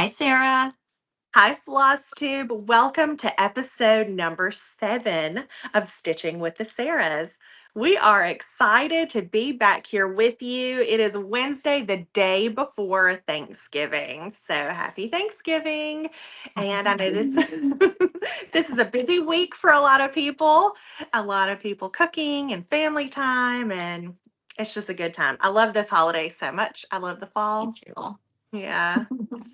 Sarah. Hi, Floss Tube. Welcome to episode number 7 of Stitching with the Sarahs. We are excited to be back here with you. It is Wednesday, the day before Thanksgiving. So happy Thanksgiving. And I know this this is a busy week for a lot of people cooking and family time, and it's just a good time. I love this holiday so much. I love the fall. Me too. Yeah,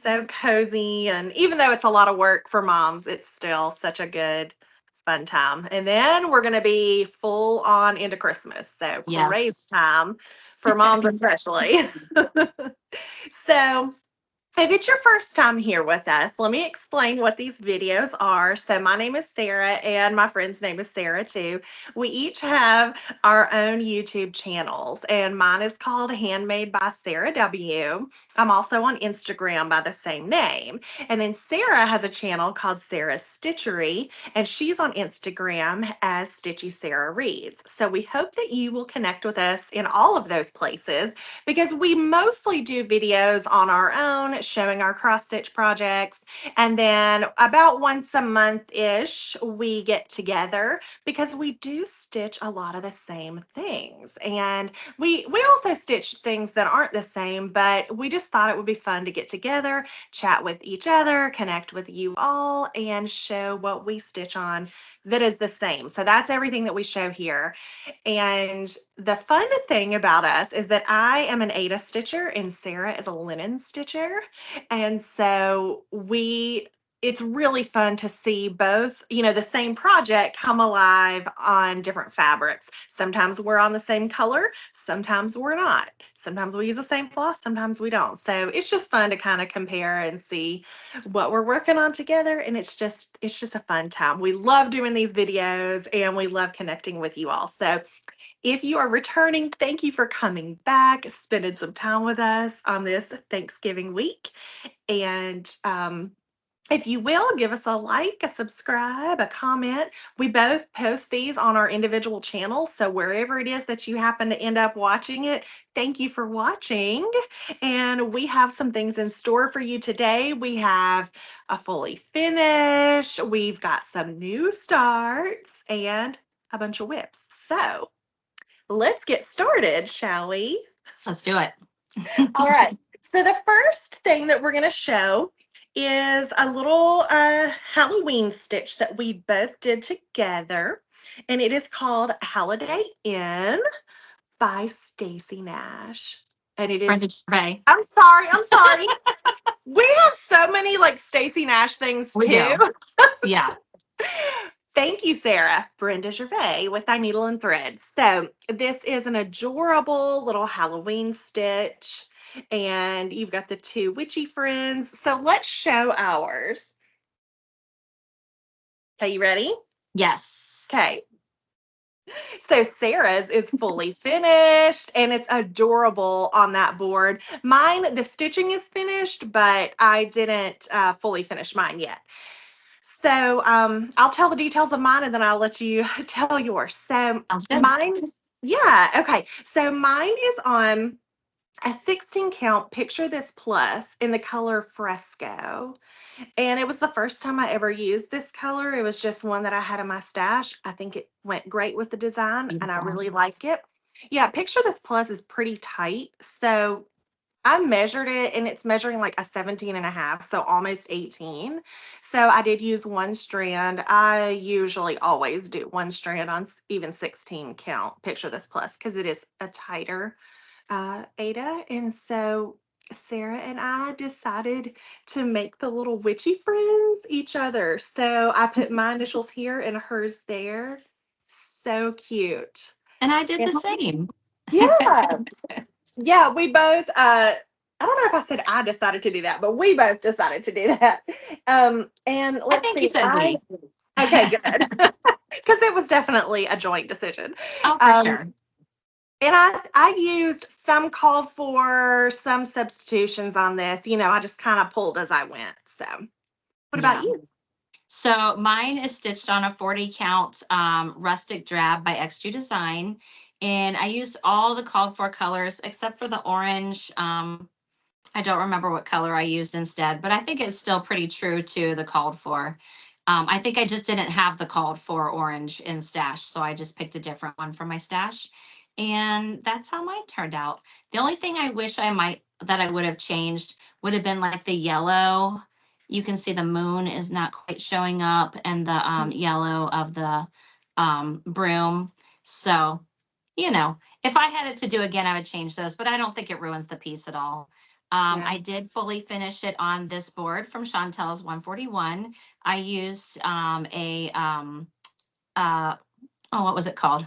so cozy. And even though it's a lot of work for moms, it's still such a good, fun time. And then we're going to be full on into Christmas. So crazy Yes. time for moms especially. So if it's your first time here with us, let me explain what these videos are. So my name is Sarah and my friend's name is Sarah too. We each have our own YouTube channels, and mine is called Handmade by Sarah W. I'm also on Instagram by the same name. And then Sarah has a channel called Sarah's Stitchery, and she's on Instagram as Stitchy Sarah Reads. So we hope that you will connect with us in all of those places, because we mostly do videos on our own, showing our cross stitch projects, and then about once a month-ish we get together because we do stitch a lot of the same things, and we also stitch things that aren't the same, but we just thought it would be fun to get together, chat with each other, connect with you all, and show what we stitch on that is the same. So that's everything that we show here. And the fun thing about us is that I am an Aida stitcher and Sarah is a linen stitcher. And so it's really fun to see both, the same project come alive on different fabrics. Sometimes we're on the same color, sometimes we're not. Sometimes we use the same floss, sometimes we don't. So it's just fun to kind of compare and see what we're working on together, and it's just a fun time. We love doing these videos and we love connecting with you all. So if you are returning, thank you for coming back, spending some time with us on this Thanksgiving week. And if you will, give us a like, a subscribe, a comment. We both post these on our individual channels, so wherever it is that you happen to end up watching it, thank you for watching. And we have some things in store for you today. We have a fully finish, we've got some new starts, and a bunch of whips. So let's get started, shall we? Let's do it. All right. So the first thing that we're going to show is a little Halloween stitch that we both did together, and it is called Holiday Inn by Stacy Nash. And it is Brenda Gervais. I'm sorry. We have so many like Stacy Nash things too. We do. Yeah. Thank you, Sarah. Brenda Gervais with Thy Needle and Thread. So this is an adorable little Halloween stitch, and you've got the two witchy friends. So let's show ours. Okay, you ready? Yes. Okay. So Sarah's is fully finished, and it's adorable on that board. Mine, the stitching is finished, but I didn't fully finish mine yet. So I'll tell the details of mine, and then I'll let you tell yours. So mine, yeah, okay. So mine is on a 16 count Picture This Plus in the color Fresco. And it was the first time I ever used this color. It was just one that I had in my stash. I think it went great with the design, and I really like it. Yeah, Picture This Plus is pretty tight. So I measured it, and it's measuring like a 17.5, so almost 18. So I did use one strand. I usually always do one strand on even 16 count Picture This Plus because it is a tighter Aida. And so Sarah and I decided to make the little witchy friends each other. So I put my initials here and hers there. So cute. And I did the same. Yeah. Yeah, we both, I don't know if I said I decided to do that, but we both decided to do that. And let's I think see, you said we. Okay, good. Because it was definitely a joint decision. Oh, for sure. And I used some called for, some substitutions on this. I just kind of pulled as I went. So what about you? So mine is stitched on a 40 count Rustic Drab by XJudesign. And I used all the called for colors except for the orange I don't remember what color I used instead, but I think it's still pretty true to the called for. I think I just didn't have the called for orange in stash, so I just picked a different one from my stash. And that's how mine turned out. The only thing I wish that I would have changed would have been like the yellow. You can see the moon is not quite showing up, and the yellow of the broom. So, if I had it to do again, I would change those, but I don't think it ruins the piece at all. Yeah. I did fully finish it on this board from Chantel's 141. I used what was it called?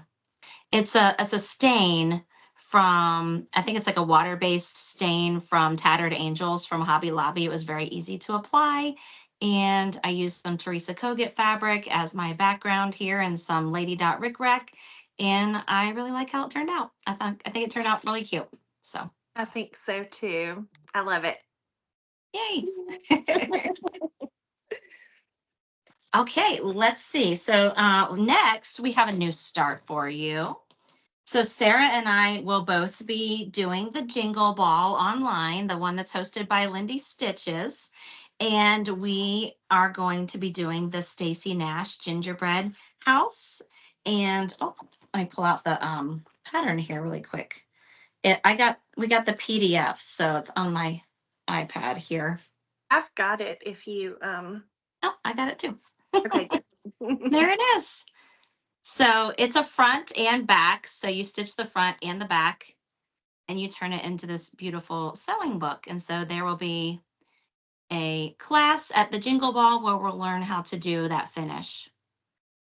It's a stain from, I think it's like a water-based stain from Tattered Angels from Hobby Lobby. It was very easy to apply. And I used some Teresa Kogut fabric as my background here and some Lady Dot Rick Rack. And I really like how it turned out. I think it turned out really cute. So I think so too. I love it. yay. Okay, let's see. So next we have a new start for you. So Sarah and I will both be doing the Jingle Ball online, the one that's hosted by Lindy Stitches. And we are going to be doing the Stacy Nash Gingerbread house. And let me pull out the pattern here really quick. We got the PDF, so it's on my iPad here. I've got it if you Oh, I got it too. okay. There it is. So it's a front and back. So you stitch the front and the back and you turn it into this beautiful sewing book. And so there will be a class at the Jingle Ball where we'll learn how to do that finish.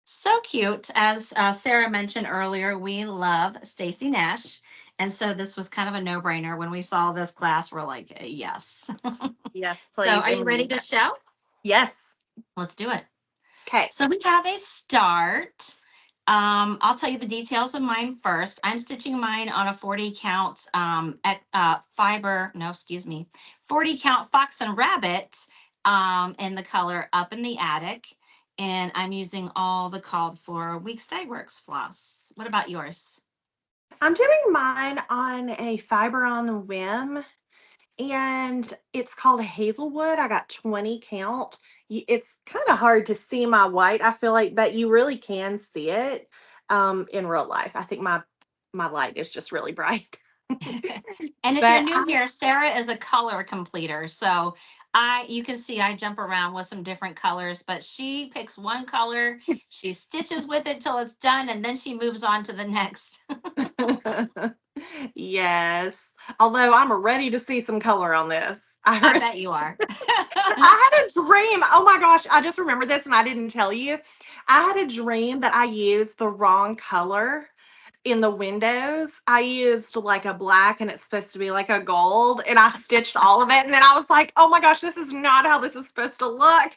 So cute. As Sarah mentioned earlier, we love Stacy Nash. And so this was kind of a no-brainer. When we saw this class, we're like, yes. Yes, please. So are you ready to show? Yes. Let's do it. Okay. So we have a start. I'll tell you the details of mine first. I'm stitching mine on a 40 count 40 count Fox and Rabbit in the color Up in the Attic. And I'm using all the called for Weeks Dye Works floss. What about yours? I'm doing mine on a fiber on a whim, and it's called Hazelwood. I got 20 count. It's kind of hard to see my white, I feel like, but you really can see it in real life. I think my light is just really bright. And if you're new here, Sarah is a color completer. So you can see I jump around with some different colors, but she picks one color, she stitches with it till it's done, and then she moves on to the next. Yes. Although I'm ready to see some color on this. I bet you are. I had a dream. Oh my gosh. I just remember this and I didn't tell you. I had a dream that I used the wrong color in the windows. I used like a black and it's supposed to be like a gold, and I stitched all of it. And then I was like, oh my gosh, this is not how this is supposed to look.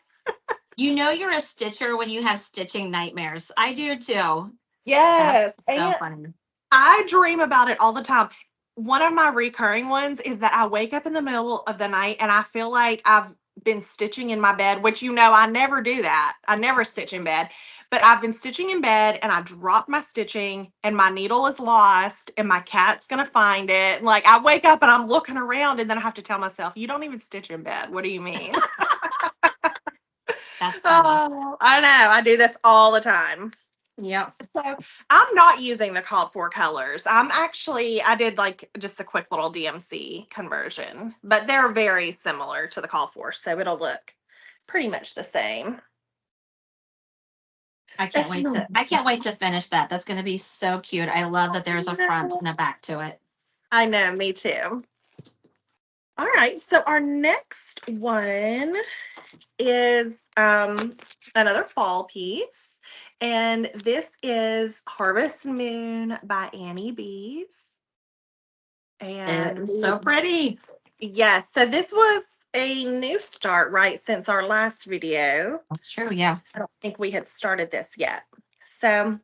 You know you're a stitcher when you have stitching nightmares. I do too. Yes. That's so funny. I dream about it all the time. One of my recurring ones is that I wake up in the middle of the night and I feel like I've been stitching in my bed, which I never do that. I never stitch in bed. But I've been stitching in bed and I dropped my stitching and my needle is lost and my cat's going to find it. Like I wake up and I'm looking around and then I have to tell myself, you don't even stitch in bed. What do you mean? That's funny. Oh, I know. I do this all the time. Yep. So I'm not using the called for colors. I did like just a quick little DMC conversion, but they're very similar to the called for. So it'll look pretty much the same. I can't wait to finish that. That's going to be so cute. I love that there's a front and a back to it. I know, me too. All right, so our next one is another fall piece, and this is Harvest Moon by Annie Beez. And it's so pretty. Yes, so this was a new start, right, since our last video. That's true, yeah. I don't think we had started this yet. So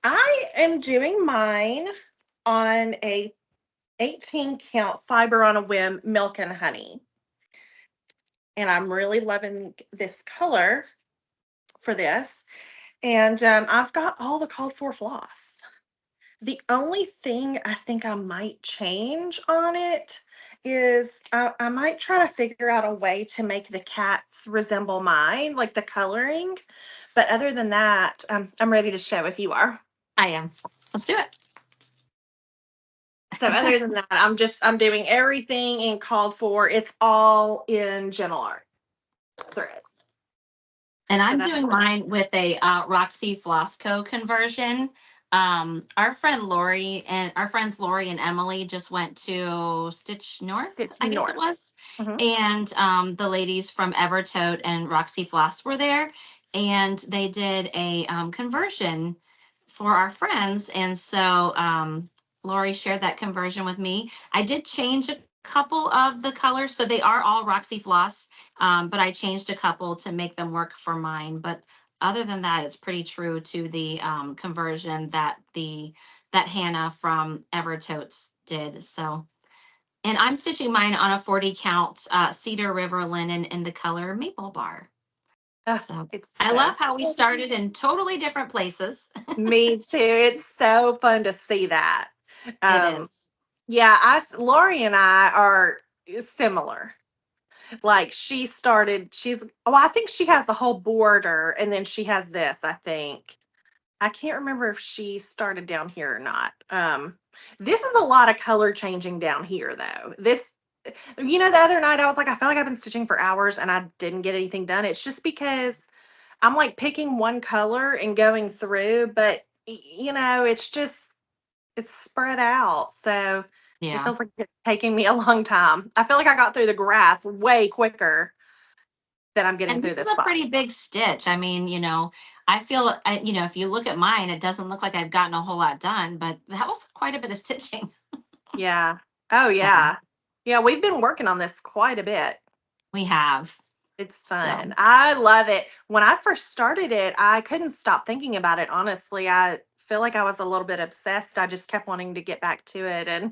I am doing mine on a 18 count fiber on a whim milk and honey. And I'm really loving this color for this. And I've got all the called for floss. The only thing I think I might change on it is I might try to figure out a way to make the cats resemble mine, like the coloring. But other than that, I'm ready to show if you are. I am. Let's do it. So other than that, I'm doing everything in called for. It's all in Gentle Art threads. And I'm doing mine with a Roxy Floss Co conversion. Our friends Lori and Emily just went to Stitch North, I guess it was. And the ladies from Evertote and Roxy Floss were there, and they did a conversion for our friends. And so Lori shared that conversion with me. I did change a couple of the colors, so they are all Roxy Floss, but I changed a couple to make them work for mine. But other than that, it's pretty true to the conversion that Hannah from Evertotes did. So, and I'm stitching mine on a 40 count Cedar River linen in the color Maple Bar. So I love how we started in totally different places. Me too. It's so fun to see that. It is. Yeah, Lori and I are similar. Like I think she has the whole border, and then she has this, I think. I can't remember if she started down here or not. This is a lot of color changing down here, though. The other night I was like, I feel like I've been stitching for hours and I didn't get anything done. It's just because I'm like picking one color and going through, but it's spread out. So Yeah. It feels like it's taking me a long time. I feel like I got through the grass way quicker than I'm getting through this. And this is a pretty big stitch. I mean, I feel, if you look at mine, it doesn't look like I've gotten a whole lot done, but that was quite a bit of stitching. Yeah. Oh, yeah. Yeah, we've been working on this quite a bit. We have. It's fun. So. I love it. When I first started it, I couldn't stop thinking about it, honestly. I feel like I was a little bit obsessed. I just kept wanting to get back to it and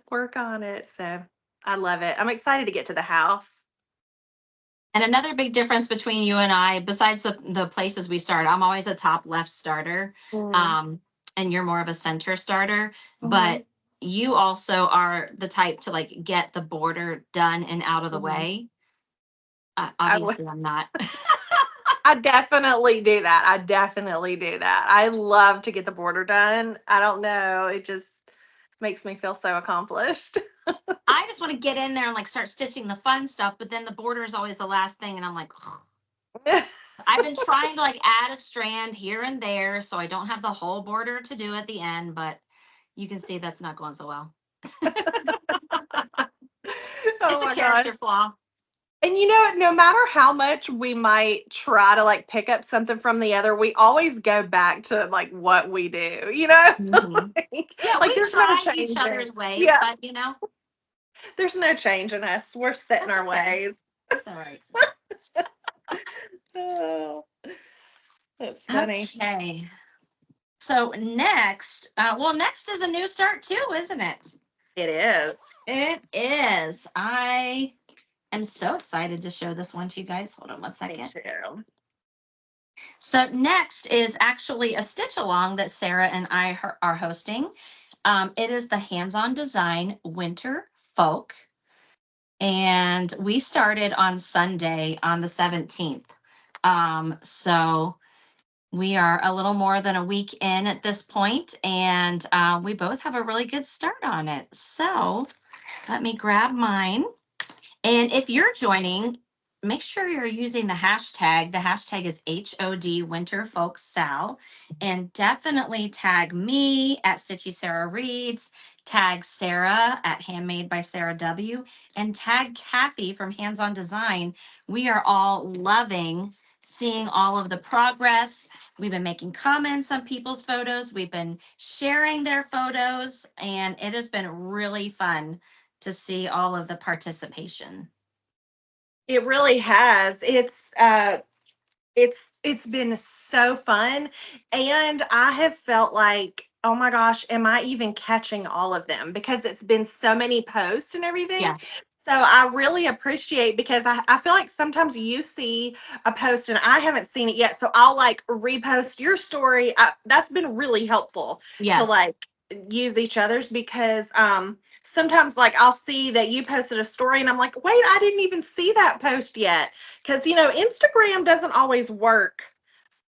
work on it. So I love it. I'm excited to get to the house. And another big difference between you and I, besides the places we start, I'm always a top left starter, and you're more of a center starter. But you also are the type to like get the border done and out of the way. Obviously, I'm not. I definitely do that. I love to get the border done. I don't know. It just makes me feel so accomplished. I just want to get in there and like start stitching the fun stuff, but then the border is always the last thing, and I'm like, I've been trying to like add a strand here and there so I don't have the whole border to do at the end, but you can see that's not going so well. It's a character flaw. And no matter how much we might try to like pick up something from the other, we always go back to like what we do, Yeah, like there's try no change each other's ways, but there's no change in us. We're set in our ways. That's all right. Oh, that's funny. Okay. So next is a new start too, isn't it? It is. It is. I am so excited to show this one to you guys. Hold on one second. Me too. So next is actually a stitch along that Sarah and I are hosting. It is the Hands-On Design Winter Folk. And we started on Sunday on the 17th. So we are a little more than a week in at this point, and we both have a really good start on it. So let me grab mine. And if you're joining, make sure you're using the hashtag. The hashtag is HOD Winter Folk Sal, and definitely tag me at Stitchy Sarah Reads, tag Sarah at Handmade by Sarah W, and tag Kathy from Hands On Design. We are all loving seeing all of the progress. We've been making comments on people's photos. We've been sharing their photos, and it has been really fun to see all of the participation. It really has. It's been so fun, and I have felt like, oh my gosh, am I even catching all of them? Because it's been so many posts and everything. Yes. So I really appreciate, because I feel like sometimes you see a post and I haven't seen it yet. So I'll like repost your story. That's been really helpful to like use each other's, because sometimes like I'll see that you posted a story and I'm like, wait, I didn't even see that post yet. Because, Instagram doesn't always work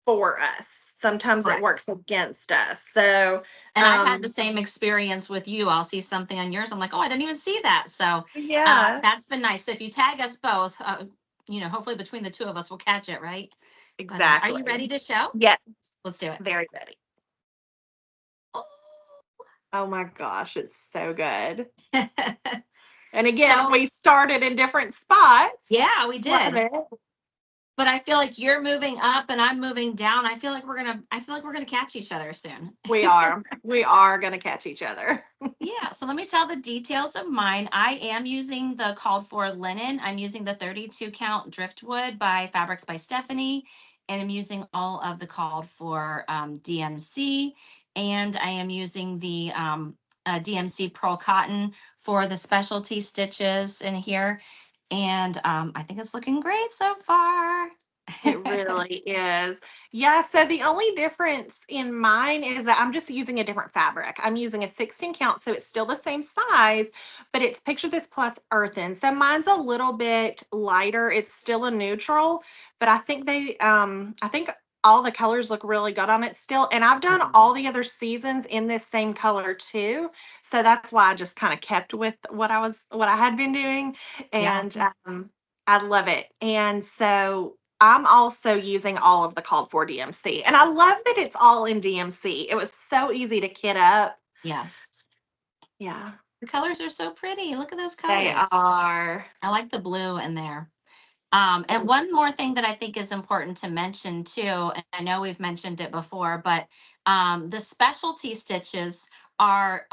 for us. Sometimes it Correct. works against us. So, And I've had the same experience with you. I'll see something on yours. I'm like, oh, I didn't even see that. So yeah, that's been nice. So if you tag us both, hopefully between the two of us, we'll catch it, right? But are you ready exactly. to show? Yes, Let's do it. very ready. Oh my gosh, it's so good. And again, So we started in different spots. yeah, we Love did. it. But I feel like you're moving up and I'm moving down. I feel like we're gonna catch each other soon. We are. We are going to catch each other. Yeah, so let me tell the details of mine. I am using the called for linen. I'm using the 32 count Driftwood by Fabrics by Stephanie, and I'm using all of the called for DMC, and I am using the DMC Pearl Cotton for the specialty stitches in here. And I think it's looking great so far. It really is. Yeah, so the only difference in mine is that I'm just using a different fabric. I'm using a 16 count, so it's still the same size, but it's Picture This Plus Earthen. So mine's a little bit lighter. It's still a neutral, but I think I think all the colors look really good on it still. And I've done all the other seasons in this same color too. So that's why I just kind of kept with what I had been doing. And Yeah. I love it. And so I'm also using all of the called for DMC. And I love that it's all in DMC. It was so easy to kit up. Yes. Yeah. The colors are so pretty. Look at those colors. They are. I like the blue in there. And one more thing that I think is important to mention too, and I know we've mentioned it before, but the specialty stitches are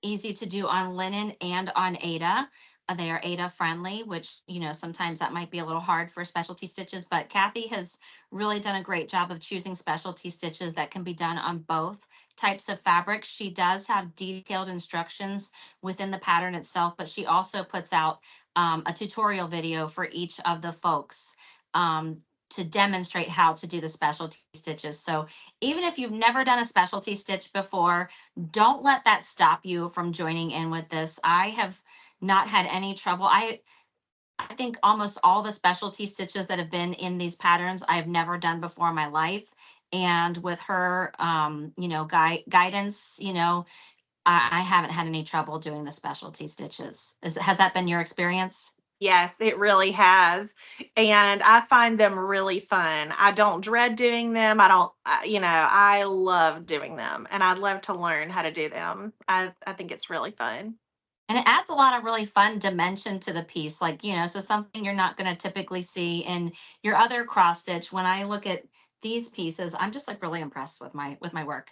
easy to do on linen and on Aida. They are Aida friendly, which, sometimes that might be a little hard for specialty stitches, but Kathy has really done a great job of choosing specialty stitches that can be done on both types of fabrics. She does have detailed instructions within the pattern itself, but she also puts out a tutorial video for each of the folks to demonstrate how to do the specialty stitches. So even if you've never done a specialty stitch before, don't let that stop you from joining in with this. I have not had any trouble. I think almost all the specialty stitches that have been in these patterns I've never done before in my life. And with her, guidance, I haven't had any trouble doing the specialty stitches. Has that been your experience? Yes, it really has. And I find them really fun. I don't dread doing them. I love doing them and I'd love to learn how to do them. I think it's really fun. And it adds a lot of really fun dimension to the piece, like, so something you're not going to typically see in your other cross stitch. When I look at these pieces, I'm just like really impressed with my work.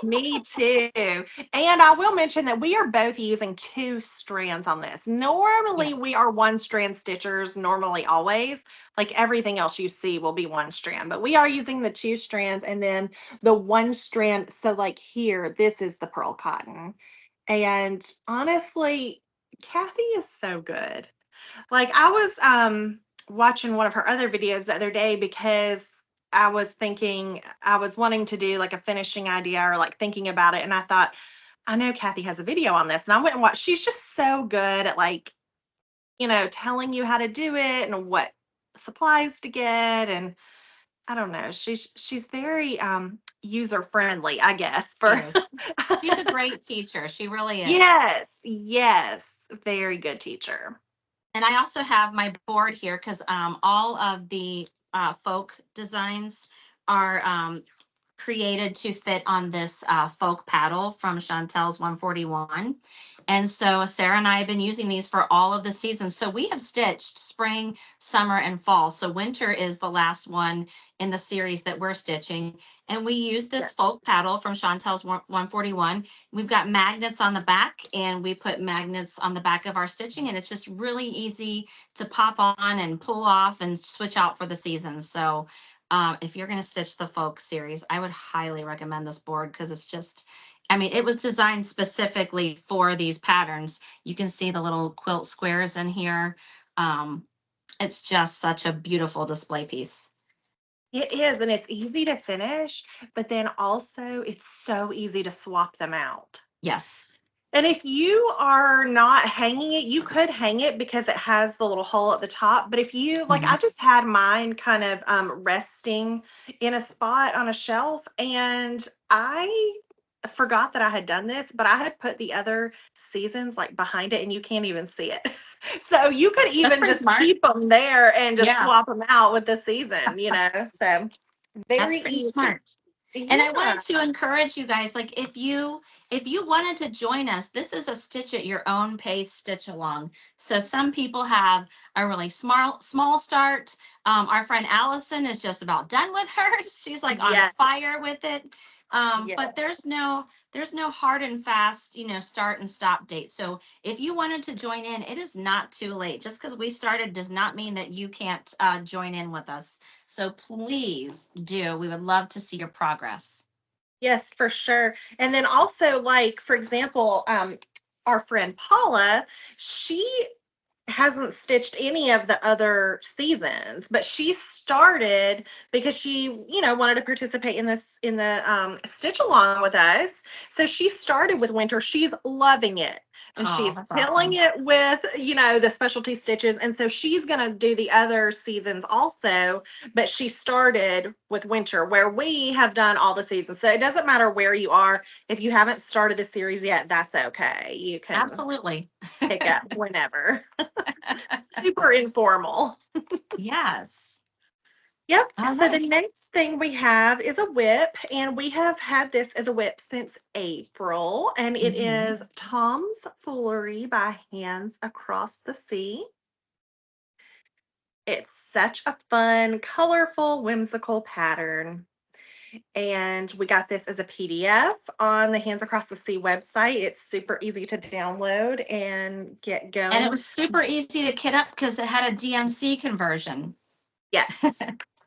Me too. And I will mention that we are both using 2 strands on this. Normally, Yes. we are 1 strand stitchers, normally always. Like everything else you see will be 1 strand, but we are using the 2 strands and then the 1 strand. So, like here, this is the pearl cotton. And honestly, Kathy is so good. Like I was watching one of her other videos the other day because I was wanting to do like a finishing idea or like thinking about it. And I thought, I know Kathy has a video on this. And I went and watched. She's just so good at like, telling you how to do it and what supplies to get. And I don't know. She's very user friendly, I guess. She's a great teacher. She really is. Yes. Very good teacher. And I also have my board here because all of the folk designs are created to fit on this folk paddle from Chantel's 141. And so Sarah and I have been using these for all of the seasons. So we have stitched spring, summer, and fall. So winter is the last one in the series that we're stitching. And we use this folk paddle from Chantel's 141. We've got magnets on the back and we put magnets on the back of our stitching. And it's just really easy to pop on and pull off and switch out for the seasons. So if you're going to stitch the folk series, I would highly recommend this board because it's just, it was designed specifically for these patterns. You can see the little quilt squares in here. It's just such a beautiful display piece. It is, and it's easy to finish, but then also it's so easy to swap them out. Yes. And if you are not hanging it, you could hang it because it has the little hole at the top. But if you, like, Mhm. I just had mine kind of resting in a spot on a shelf, and I forgot that I had done this, but I had put the other seasons like behind it, and you can't even see it. So you could That's even pretty just smart. keep them there and just Yeah, swap them out with the season, So that's very pretty easy. smart. And I Yeah. wanted to encourage you guys, like if you wanted to join us, this is a stitch at your own pace stitch along. So some people have a really small start. Our friend Allison is just about done with hers. She's like on Yes. fire with it. Yes. But there's no hard and fast, start and stop date. So if you wanted to join in, it is not too late. Just because we started does not mean that you can't join in with us. So please do. We would love to see your progress. Yes, for sure. And then also, like, for example, our friend Paula, she hasn't stitched any of the other seasons, but she started because she, wanted to participate in the stitch along with us. So she started with winter. She's loving it. And Oh, she's that's killing awesome. it with, the specialty stitches. And so she's going to do the other seasons also, but she started with winter where we have done all the seasons. So it doesn't matter where you are. If you haven't started the series yet, that's okay. You can Absolutely. pick up whenever. Super informal. Yes. Yep. All So the right. next thing we have is a whip, and we have had this as a whip since April, and it Mhm. is Tom's Foolery by Hands Across the Sea. It's such a fun, colorful, whimsical pattern. And we got this as a PDF on the Hands Across the Sea website. It's super easy to download and get And it going. was super easy to kit up because it had a DMC conversion. Yes.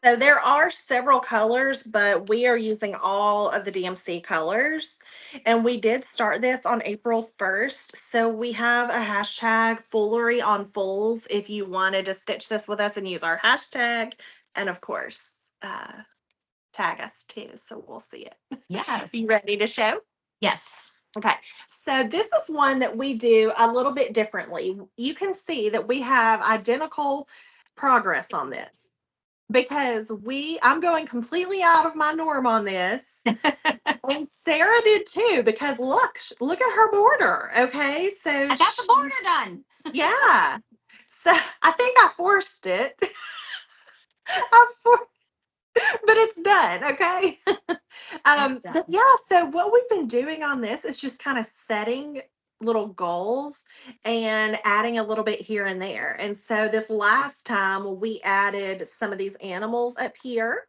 So there are several colors, but we are using all of the DMC colors. And we did start this on April 1st. So we have a hashtag Foolery on Fools if you wanted to stitch this with us and use our hashtag. And of course, tag us too, so we'll see it. You Yes. ready to show? Yes. Okay, so this is one that we do a little bit differently. You can see that we have identical progress on this because I'm going completely out of my norm on this. And Sarah did too, because look at her border. Okay, so I got the border done. yeah. So I think I forced it. I for, but it's done. Okay. It's But done. yeah, so what we've been doing on this is just kind of setting little goals and adding a little bit here and there. And so this last time we added some of these animals up here.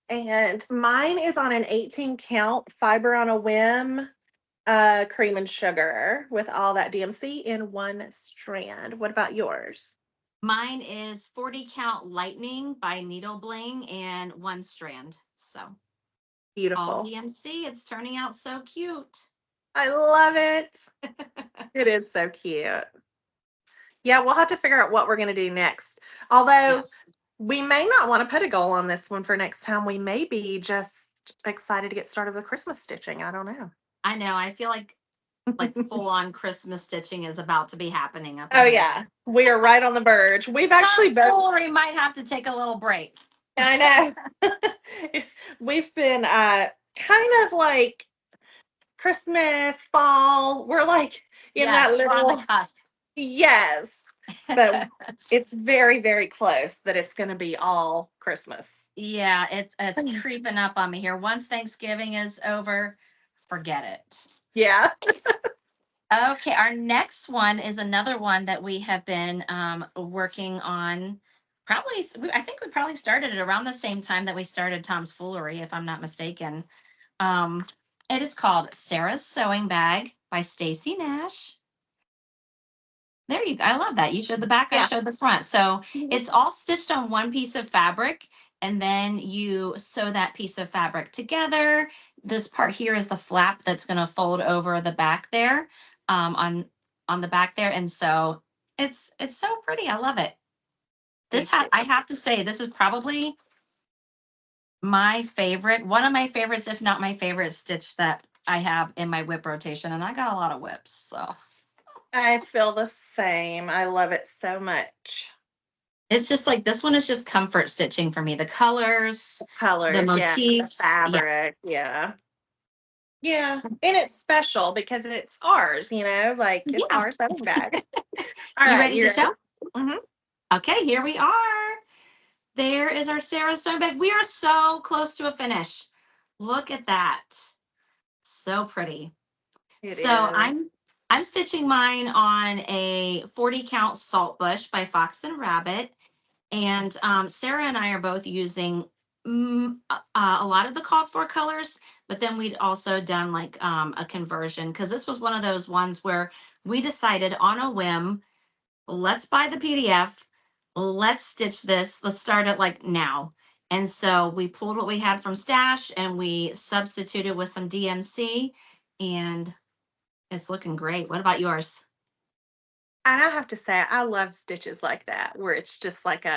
And mine is on an 18 count fiber on a whim cream and sugar with all that DMC in one strand. What about yours? Mine is 40 count lightning by Needle Bling and one strand. So all Beautiful. DMC. It's turning out so cute. I love it. It is so cute. Yeah, we'll have to figure out what we're going to do next. Although Yes. we may not want to put a goal on this one for next time. We may be just excited to get started with Christmas stitching. I don't know. I know. I feel like full on Christmas stitching is about to be happening up Oh, in here. yeah. We are right on the verge. We've actually Tom's both, Foolery might have to take a little break. I know. We've been kind of like Christmas, fall. We're like in that Yes, we're on the little, cusp. yes. But it's very, very close that it's going to be all Christmas. Yeah, it's creeping up on me here. Once Thanksgiving is over, forget it. Yeah. Okay, our next one is another one that we have been working on. Probably, I think we probably started it around the same time that we started Tom's Foolery, if I'm not mistaken. Um, it is called Sarah's Sewing Bag by Stacy Nash. There you go. I love that. You showed the back, I Yeah. showed the front. So Mhm. it's all stitched on one piece of fabric, and then you sew that piece of fabric together. This part here is the flap that's going to fold over the back there, on the back there, and so it's so pretty. I love it. Me too. I have to say, this is probably my favorite, one of my favorites, if not my favorite stitch that I have in my whip rotation, and I got a lot of whips, so. I feel the same. I love it so much. It's just like, this one is just comfort stitching for me. The colors, the Yeah, the motifs. fabric, yeah. Yeah, and it's special because it's ours, like it's Yeah. our sewing bag. All You right, ready to show? Mm-hmm. Okay, here we are. There is our Sarah sewing bag. We are so close to a finish. Look at that. So pretty. I'm stitching mine on a 40 count salt bush by Fox and Rabbit. And Sarah and I are both using a lot of the called for colors, but then we'd also done like a conversion, because this was one of those ones where we decided on a whim, let's buy the PDF, let's stitch this, let's start it like now. And so we pulled what we had from Stash and we substituted with some DMC, and it's looking great. What about yours? And I have to say, I love stitches like that, where it's just like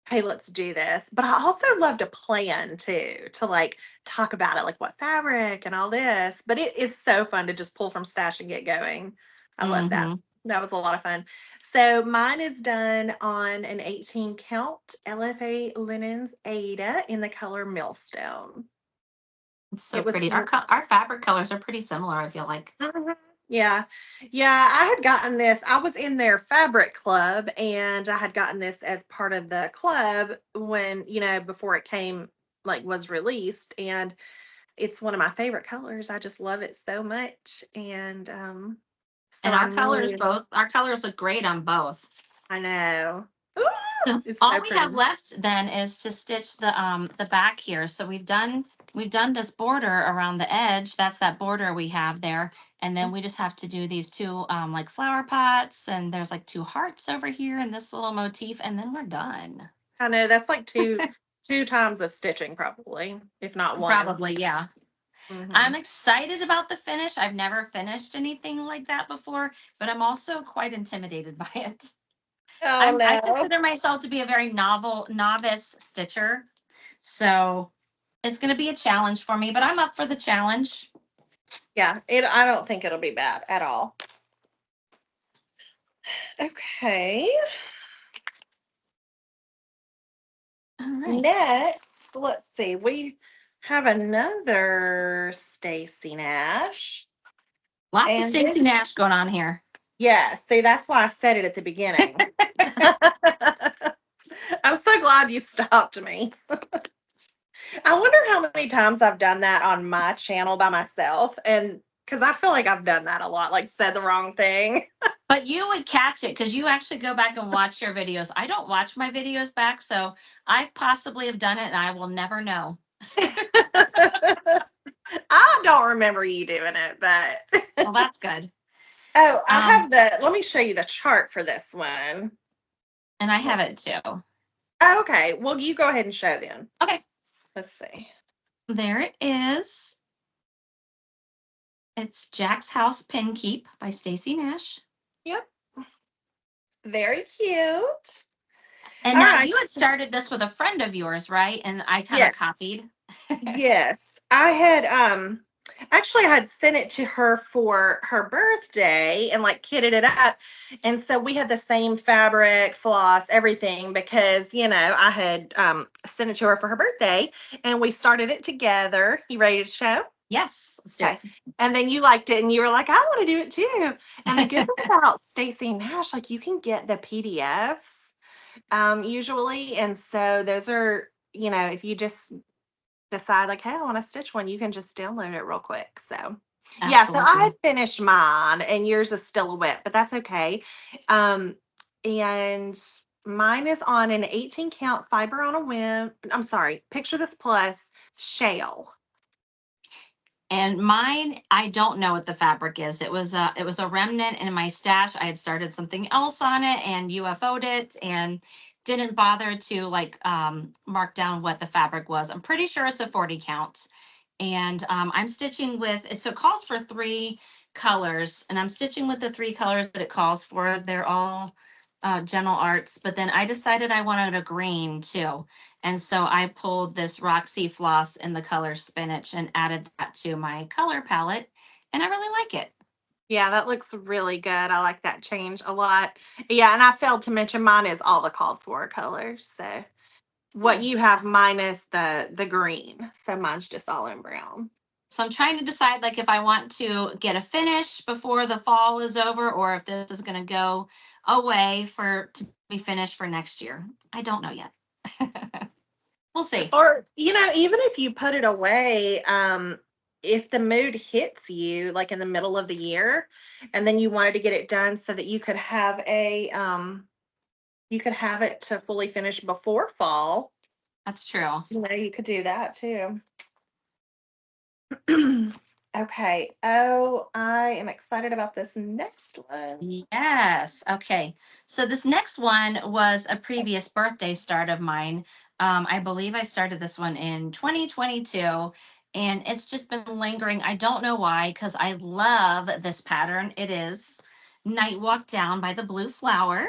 hey, let's do this. But I also love to plan too, to like talk about it, like what fabric and all this. But it is so fun to just pull from Stash and get going. I love that. That was a lot of fun. So mine is done on an 18 count LFA Linens Ada in the color Millstone. It's so pretty. Our fabric colors are pretty similar, I feel like. Yeah. I had gotten this. I was in their fabric club, and I had gotten this as part of the club when, before it was released. And it's one of my favorite colors. I just love it so much. And our colors look great on both. I know. So all we have left then is to stitch the back here. So we've done this border around the edge. That's that border we have there. And then we just have to do these two like flower pots, and there's like two hearts over here and this little motif, and then we're done. I know, that's like two times of stitching probably, if not one. Probably, yeah. Mm-hmm. I'm excited about the finish. I've never finished anything like that before, but I'm also quite intimidated by it. I consider myself to be a very novice stitcher, so it's going to be a challenge for me, but I'm up for the challenge. Yeah, I don't think it'll be bad at all. Okay. All right. Next, let's see. We have another Stacy Nash. Lots of Stacy Nash going on here. Yeah, see, that's why I said it at the beginning. I'm so glad you stopped me. I wonder how many times I've done that on my channel by myself, and because I feel like I've done that a lot, like said the wrong thing. But you would catch it because you actually go back and watch your videos. I don't watch my videos back, so I possibly have done it and I will never know. I don't remember you doing it, but. Well, that's good. Oh, I have let me show you the chart for this one. And I have it too. Oh, okay. Well, you go ahead and show them. Okay. Let's see. There it is. It's Jack's House Pin Keep by Stacy Nash. Yep. Very cute. And now you had started this with a friend of yours, right? And I kind of copied. Yes. I had actually I had sent it to her for her birthday and like kitted it up. And so we had the same fabric, floss, everything, because, I had sent it to her for her birthday and we started it together. You ready to show? Yes. Let's do it. And then you liked it and you were like, I want to do it too. And the good thing about Stacy Nash, like you can get the PDFs usually. And so those are, if you just decide like, hey, I want to stitch one, you can just download it real quick. So Absolutely. Yeah, so I had finished mine and yours is still a wet, but that's okay. And mine is on an 18 count fiber on a whim. I'm sorry, Picture This Plus shale. And mine, I don't know what the fabric is. It was a remnant in my stash. I had started something else on it and UFO'd it and didn't bother to mark down what the fabric was. I'm pretty sure it's a 40 count. And I'm stitching with, so it calls for 3 colors, and I'm stitching with the 3 colors that it calls for. They're all Gentle Arts, but then I decided I wanted a green too. And so I pulled this Roxy floss in the color spinach and added that to my color palette. And I really like it. Yeah, that looks really good. I like that change a lot. Yeah, and I failed to mention mine is all the called for colors. So what you have minus the green. So mine's just all in brown. So I'm trying to decide like if I want to get a finish before the fall is over or if this is going to go away to be finished for next year. I don't know yet. We'll see. Or, even if you put it away, if the mood hits you like in the middle of the year and then you wanted to get it done so that you could have it to fully finish before fall. That's true. You could do that too. Okay. Oh, I am excited about this next one. Yes. Okay. So this next one was a previous birthday start of mine. I believe I started this one in 2022 and it's just been lingering. I don't know why, because I love this pattern. It is Night Walk Down by the Blue Flower,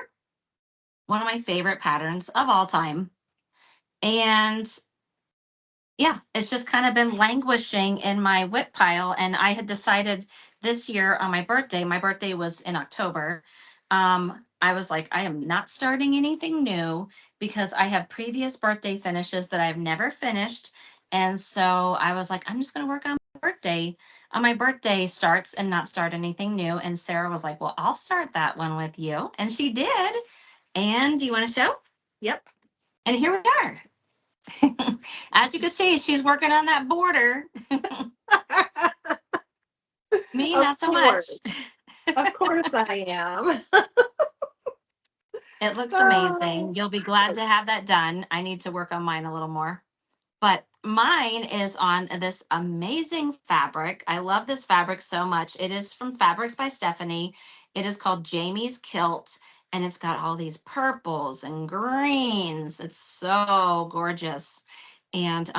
one of my favorite patterns of all time. And yeah, it's just kind of been languishing in my whip pile. And I had decided this year on my birthday was in October. I was like, I am not starting anything new because I have previous birthday finishes that I've never finished. And so I was like, I'm just going to work on my birthday starts and not start anything new. And Sarah was like, well, I'll start that one with you. And she did. And do you want to show? Yep. And here we are. As you can see, she's working on that border. Me, not so much. Of course I am. It looks amazing. You'll be glad to have that done. I need to work on mine a little more. But mine is on this amazing fabric. I love this fabric so much. It is from Fabrics by Stephanie. It is called Jamie's Kilt, and it's got all these purples and greens. It's so gorgeous. And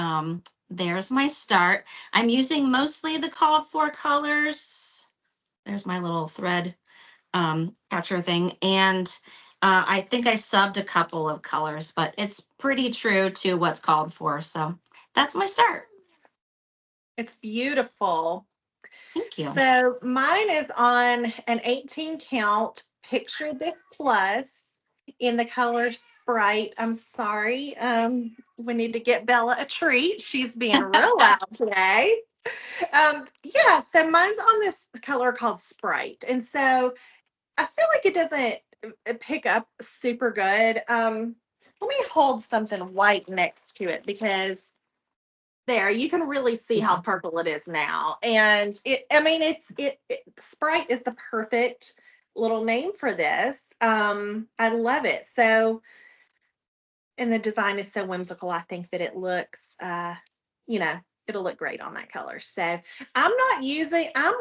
there's my start. I'm using mostly the called for colors. There's my little thread catcher thing. And I think I subbed a couple of colors, but it's pretty true to what's called for. So that's my start. It's beautiful. Thank you. So mine is on an 18 count. Picture This Plus in the color Sprite. I'm sorry. We need to get Bella a treat. She's being real loud today. Yeah, so mine's on this color called Sprite. And so I feel like it doesn't pick up super good. Let me hold something white next to it because there you can really see how purple it is now. And Sprite is the perfect little name for this. I love it. So, and the design is so whimsical. I think that it looks, it'll look great on that color. So I'm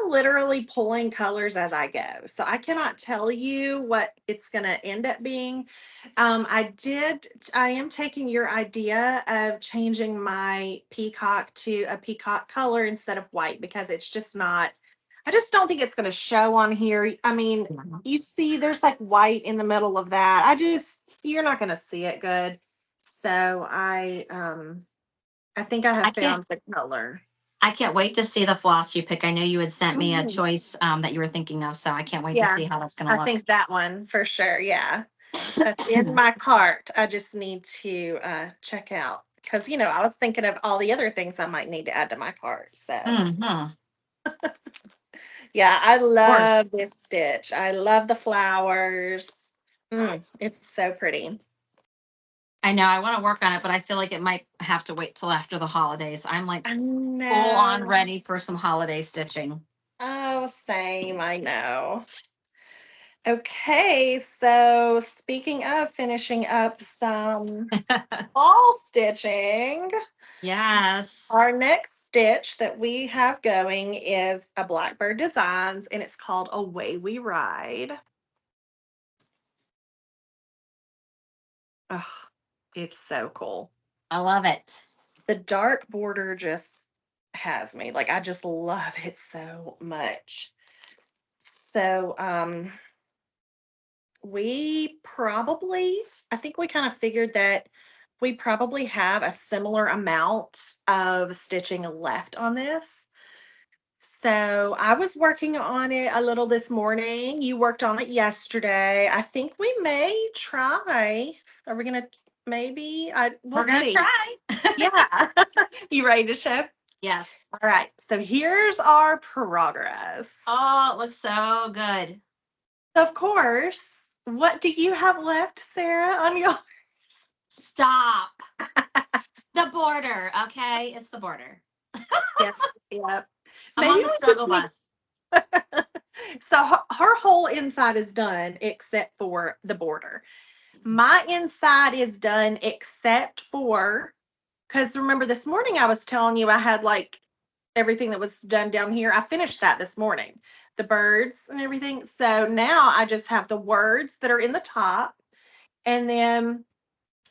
literally pulling colors as I go. So I cannot tell you what it's going to end up being. I am taking your idea of changing my peacock to a peacock color instead of white because it's just not, I just don't think it's going to show on here. I mean, you see there's like white in the middle of that. You're not going to see it good. So I think I have found the color. I can't wait to see the floss you pick. I know you had sent me a choice that you were thinking of, so I can't wait to see how that's going to look. I think that one for sure. Yeah. That's in my cart. I just need to check out because, I was thinking of all the other things I might need to add to my cart. So, yeah, I love this stitch. I love the flowers. It's so pretty. I know I want to work on it, but I feel like it might have to wait till after the holidays. I'm like full on ready for some holiday stitching. Oh, same. I know. Okay, so speaking of finishing up some fall stitching. Yes. Our next stitch that we have going is a Blackbird Designs, and it's called Away We Ride. Oh, it's so cool. I love it. The dark border just has me. Like, I just love it so much. So, I think we kind of figured that we probably have a similar amount of stitching left on this. So I was working on it a little this morning. You worked on it yesterday. I think we may try. Are we gonna maybe? We'll We're gonna see. try. Yeah. You ready to show? Yes. All right. So here's our progress. Oh, it looks so good. Of course. What do you have left, Sarah, on yours? Stop. The border, okay? It's the border. Yep. Yep. I'm on the struggle bus. So her whole inside is done except for the border. My inside is done except for, because remember this morning I was telling you I had like everything that was done down here. I finished that this morning, the birds and everything. So now I just have the words that are in the top, and then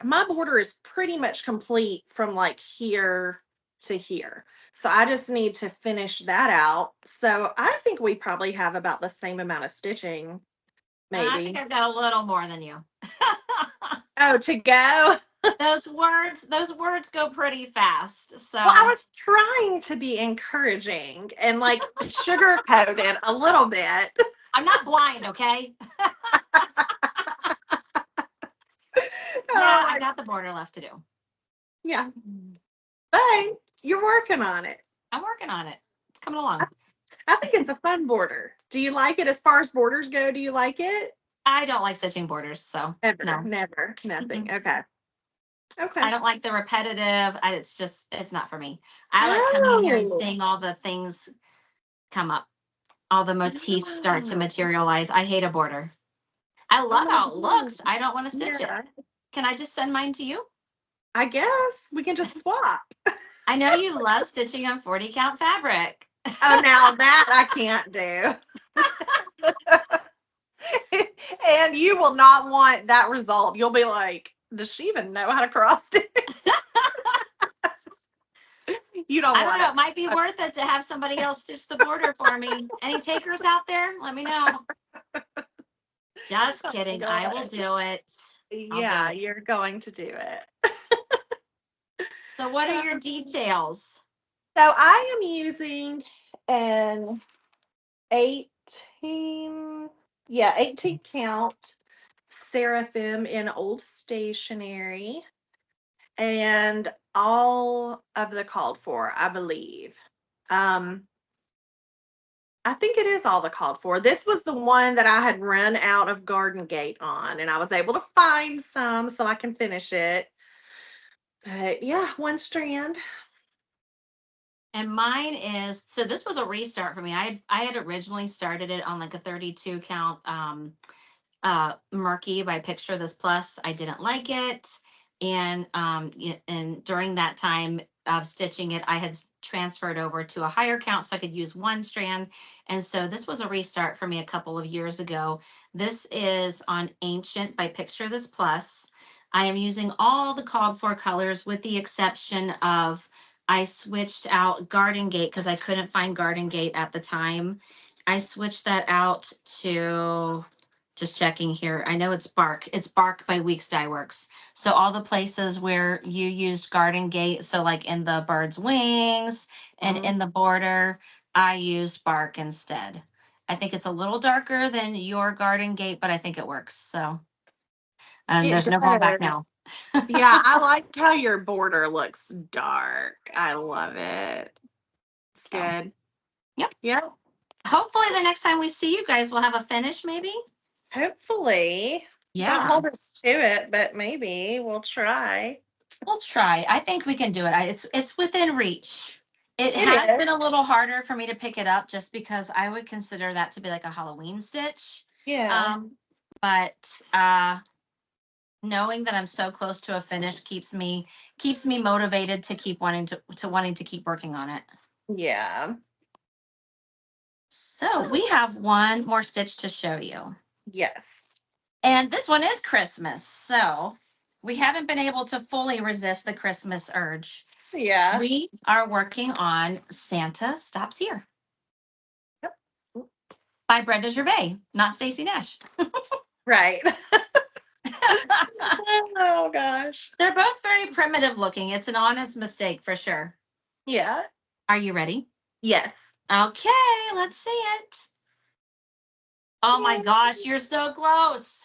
my border is pretty much complete from like here to here. So I just need to finish that out. So I think we probably have about the same amount of stitching, maybe. I think I've got a little more than you. Oh, to go? Those words go pretty fast. So Well, I was trying to be encouraging and like sugarcoat it a little bit. I'm not blind, okay? Yeah, I got the border left to do. Yeah. But you're working on it. I'm working on it. It's coming along. I think it's a fun border. Do you like it as far as borders go? Do you like it? I don't like stitching borders, so Never, no. never, nothing. Mhm. Okay. Okay. I don't like the repetitive. It's not for me. I like coming in here and Oh. seeing all the things come up, all the motifs start to materialize. I hate a border. I love how it looks. I don't want to stitch it. Can I just send mine to you? I guess we can just swap. I know you love stitching on 40 count fabric. Oh, now that I can't do. And you will not want that result. You'll be like, does she even know how to cross stitch? You don't I don't want know. it. It might be worth it to have somebody else stitch the border for me. Any takers out there? Let me know. Just kidding. I will do it. Yeah, you're going to do it. So what are your details? So I am using an 18 count Seraphim in Old Stationery, and all of the called for, I believe. I think it is all the called for. This was the one that I had run out of Garden Gate on, and I was able to find some so I can finish it. But yeah, one strand. And mine is, so this was a restart for me. I had originally started it on like a 32 count Murky by Picture This Plus. I didn't like it. And during that time of stitching it, I had transferred over to a higher count so I could use one strand. And so this was a restart for me a couple of years ago. This is on Ancient by Picture This Plus. I am using all the called for colors with the exception of I switched out Garden Gate because I couldn't find Garden Gate at the time. I switched that out to, just checking here, I know it's Bark. It's Bark by Weeks Dye Works. So all the places where you used Garden Gate, so like in the bird's wings and in the border, I used Bark instead. I think it's a little darker than your Garden Gate, but I think it works. So there's no going back now. Yeah, I like how your border looks dark. I love it. It's good. Yep. Yep. Hopefully the next time we see you guys, we'll have a finish maybe. Hopefully. Yeah. Don't hold us to it, but maybe we'll try. We'll try. I think we can do it. It's within reach. It has been a little harder for me to pick it up just because I would consider that to be like a Halloween stitch. Yeah. But knowing that I'm so close to a finish keeps me motivated to keep wanting to keep working on it. Yeah. So we have one more stitch to show you. Yes. And this one is Christmas. So we haven't been able to fully resist the Christmas urge. Yeah. We are working on Santa Stops Here. Yep. By Brenda Gervais, not Stacy Nash. Right. Oh gosh. They're both very primitive looking. It's an honest mistake for sure. Yeah. Are you ready? Yes. Okay, let's see it. Oh my gosh, you're so close.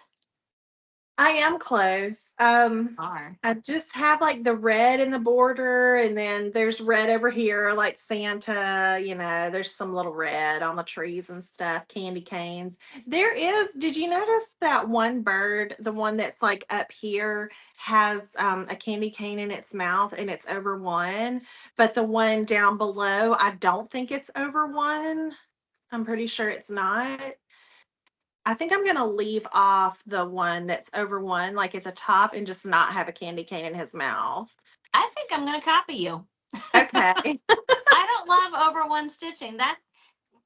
I am close. Are. I just have like the red in the border, and then there's red over here, like Santa, there's some little red on the trees and stuff, candy canes. Did you notice that one bird, the one that's like up here, has a candy cane in its mouth and it's over one, but the one down below, I don't think it's over one. I'm pretty sure it's not. I think I'm going to leave off the one that's over one, like at the top, and just not have a candy cane in his mouth. I think I'm going to copy you. Okay. I don't love over one stitching. That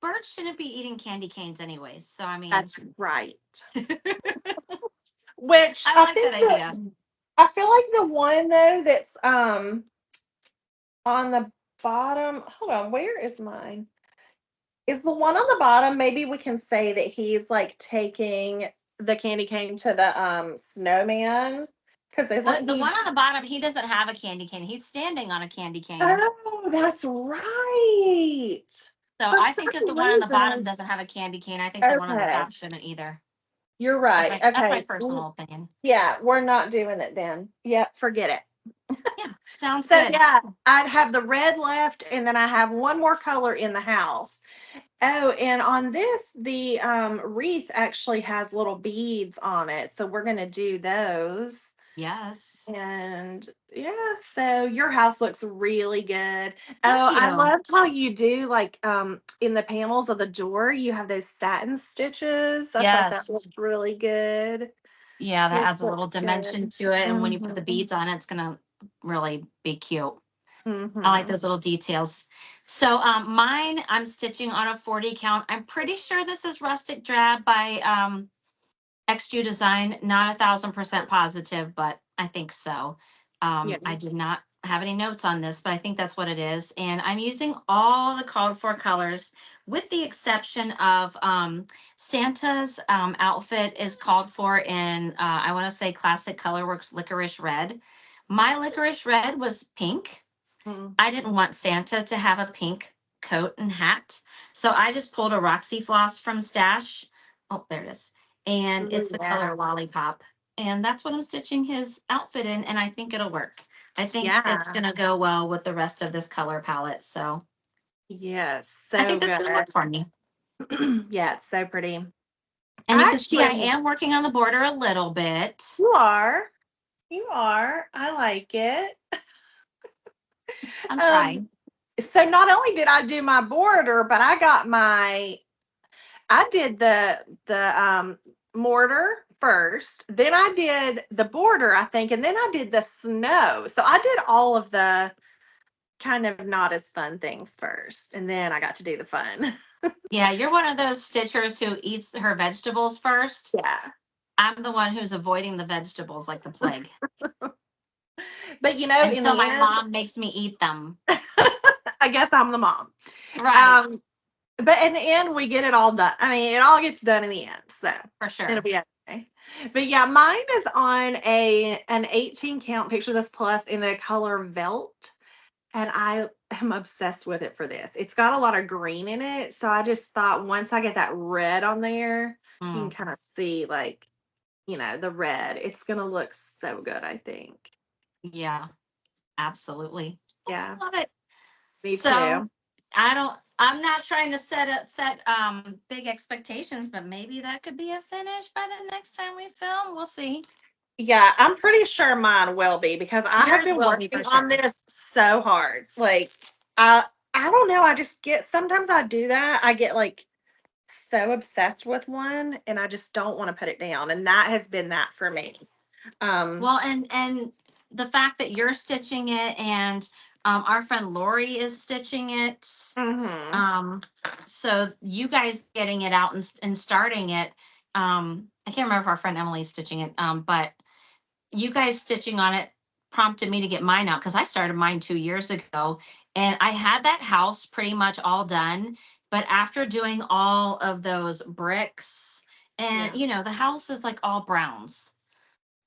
birds shouldn't be eating candy canes anyways. So, I mean. That's right. Which I like that idea. I feel like the one, though, that's on the bottom. Hold on. Where is mine? Is the one on the bottom, maybe we can say that he's like taking the candy cane to the snowman? Because the one on the bottom, he doesn't have a candy cane. He's standing on a candy cane. Oh, that's right. So I think if the one on the bottom doesn't have a candy cane, I think the one on the top shouldn't either. You're right. That's my personal opinion. Yeah, we're not doing it then. Yep, forget it. Yeah, sounds good. Yeah, I'd have the red left, and then I have one more color in the house. Oh, and on this, the wreath actually has little beads on it, so we're going to do those. Yes. And yeah, so your house looks really good. I loved how you do, like, in the panels of the door, you have those satin stitches. I thought that looked really good. Yeah, that adds a little dimension to it, and when you put the beads on it, it's going to really be cute. I like those little details. So mine, I'm stitching on a 40 count. I'm pretty sure this is Rustic Drab by XJudesign. Not 1,000% positive, but I think so. I did not have any notes on this, but I think that's what it is. And I'm using all the called for colors, with the exception of Santa's outfit is called for in, I want to say Classic Colorworks Licorice Red. My Licorice Red was pink. I didn't want Santa to have a pink coat and hat. So I just pulled a Roxy floss from Stash. Oh, there it is. And it's the color Lollipop. And that's what I'm stitching his outfit in. And I think it'll work. I think it's going to go well with the rest of this color palette. So yes, so I think that's going to work for me. Yeah, it's so pretty. And you can see I am working on the border a little bit. You are. I like it. I'm trying. So not only did I do my border, but I did the mortar first, then I did the border, I think, and then I did the snow. So I did all of the kind of not as fun things first, and then I got to do the fun. Yeah, you're one of those stitchers who eats her vegetables first. Yeah. I'm the one who's avoiding the vegetables like the plague. But until my mom makes me eat them. I guess I'm the mom. Right. But in the end, we get it all done. I mean, it all gets done in the end. So for sure. It'll be okay. But yeah, mine is on an 18 count Picture This Plus in the color Velt. And I am obsessed with it for this. It's got a lot of green in it. So I just thought once I get that red on there, you can kind of see, like, the red. It's going to look so good, I think. Yeah, absolutely. Yeah. I love it. Me too. I'm not trying to set big expectations, but maybe that could be a finish by the next time we film. We'll see. Yeah, I'm pretty sure mine will be, because I have been working on this so hard. Like, I don't know. I just sometimes I do that. I get like so obsessed with one, and I just don't want to put it down. And that has been that for me. Well, and the fact that you're stitching it, and our friend Lori is stitching it. So you guys getting it out and starting it. I can't remember if our friend Emily is stitching it, but you guys stitching on it prompted me to get mine out, because I started mine 2 years ago, and I had that house pretty much all done. But after doing all of those bricks And, Yeah. you know, the house is like all browns.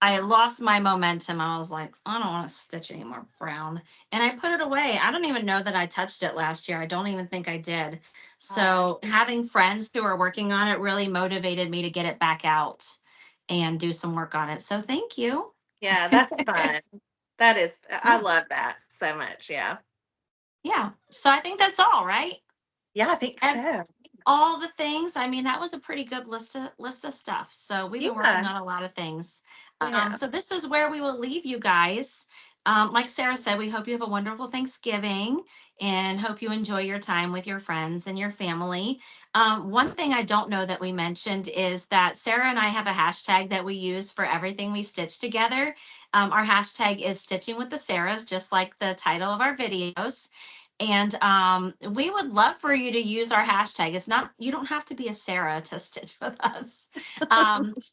I lost my momentum. I was like, I don't want to stitch any more brown. And I put it away. I don't even know that I touched it last year. I don't even think I did. Gosh. So having friends who are working on it really motivated me to get it back out and do some work on it. So thank you. Yeah, that's fun. That is, I Yeah. love that so much. Yeah. Yeah. So I think that's all, right? Yeah, I think And so. all the things. I mean, that was a pretty good list of stuff. So we've been working Yeah. on a lot of things. Yeah. So this is where we will leave you guys. Like Sarah said, we hope you have a wonderful Thanksgiving and hope you enjoy your time with your friends and your family. One thing I don't know that we mentioned is that Sarah and I have a hashtag that we use for everything we stitch together. Our hashtag is Stitching with the Sarahs, just like the title of our videos. And we would love for you to use our hashtag. It's not, you don't have to be a Sarah to stitch with us.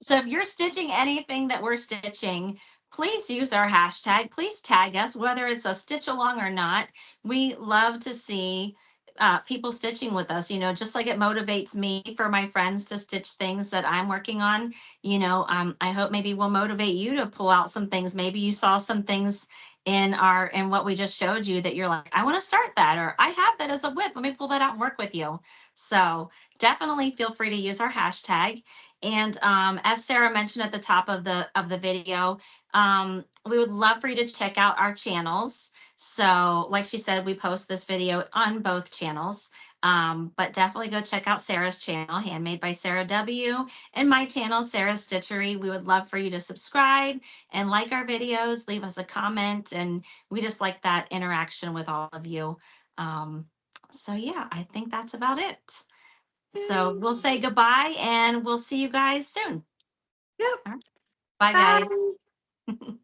So if you're stitching anything that we're stitching, please use our hashtag. Please tag us, whether it's a stitch along or not. We love to see people stitching with us, you know, just like it motivates me for my friends to stitch things that I'm working on. You know, I hope maybe we'll motivate you to pull out some things. Maybe you saw some things in what we just showed you that you're like, I want to start that, or I have that as a whip, let me pull that out and work with you. So definitely feel free to use our hashtag. And as Sarah mentioned at the top of the video, we would love for you to check out our channels. So like she said, we post this video on both channels. But definitely go check out Sarah's channel, Handmade by Sarah W, and my channel, Sarah's Stitchery. We would love for you to subscribe and like our videos, leave us a comment, and we just like that interaction with all of you. So yeah, I think that's about it. So we'll say goodbye and we'll see you guys soon. Yep. All right. Bye, guys. Bye.